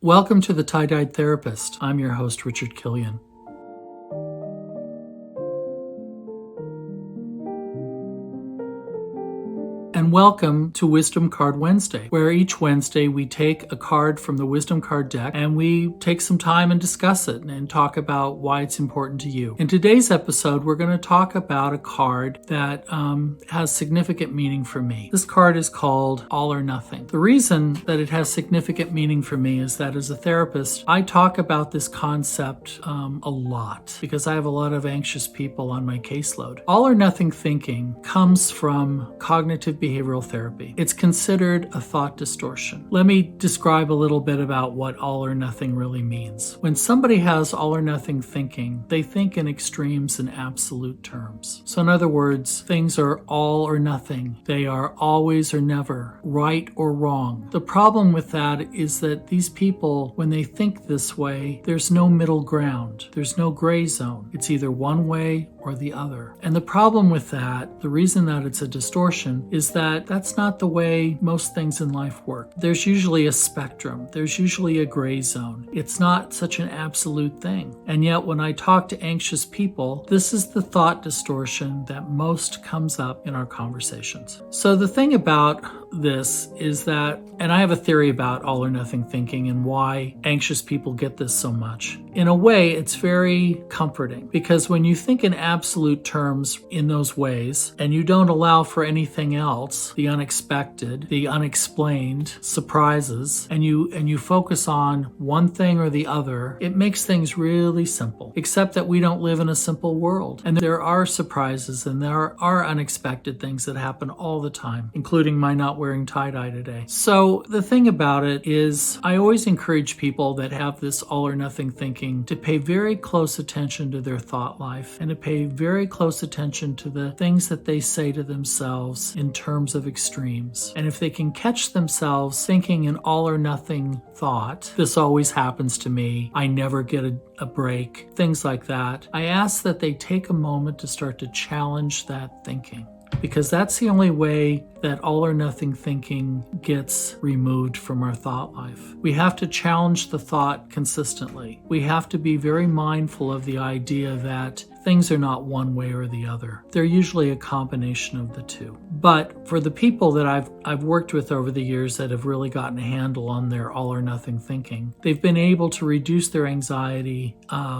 Welcome to the Tie-Dyed Therapist. I'm your host, Richard Killian. And welcome to Wisdom Card Wednesday, where each Wednesday we take a card from the Wisdom Card deck and we take some time and discuss it and talk about why it's important to you. In today's episode, we're going to talk about a card that has significant meaning for me. This card is called All or Nothing. The reason that it has significant meaning for me is that as a therapist, I talk about this concept a lot because I have a lot of anxious people on my caseload. All or nothing thinking comes from cognitive behavioral therapy. It's considered a thought distortion. Let me describe a little bit about what all or nothing really means. When somebody has all or nothing thinking, they think in extremes and absolute terms. So in other words, things are all or nothing. They are always or never, right or wrong. The problem with that is that these people, when they think this way, there's no middle ground. There's no gray zone. It's either one way or the other. And the problem with that, the reason that it's a distortion, is that that's not the way most things in life work. There's usually a spectrum. There's usually a gray zone. It's not such an absolute thing. And yet when I talk to anxious people, this is the thought distortion that most comes up in our conversations. So the thing about this is that, and I have a theory about all or nothing thinking and why anxious people get this so much. In a way, it's very comforting because when you think in absolute terms in those ways and you don't allow for anything else, the unexpected, the unexplained surprises, and you focus on one thing or the other, it makes things really simple. Except that we don't live in a simple world. And there are surprises and there are unexpected things that happen all the time, including my not wearing tie-dye today. So the thing about it is I always encourage people that have this all or nothing thinking to pay very close attention to their thought life and to pay very close attention to the things that they say to themselves in terms of extremes. And if they can catch themselves thinking an all or nothing thought, this always happens to me, I never get a break, things like that, I ask that they take a moment to start to challenge that thinking. Because that's the only way that all or nothing thinking gets removed from our thought life. We have to challenge the thought consistently. We have to be very mindful of the idea that things are not one way or the other. They're usually a combination of the two. But for the people that I've worked with over the years that have really gotten a handle on their all or nothing thinking, they've been able to reduce their anxiety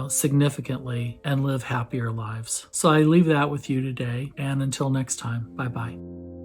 significantly and live happier lives. So I leave that with you today, and until next time, bye-bye.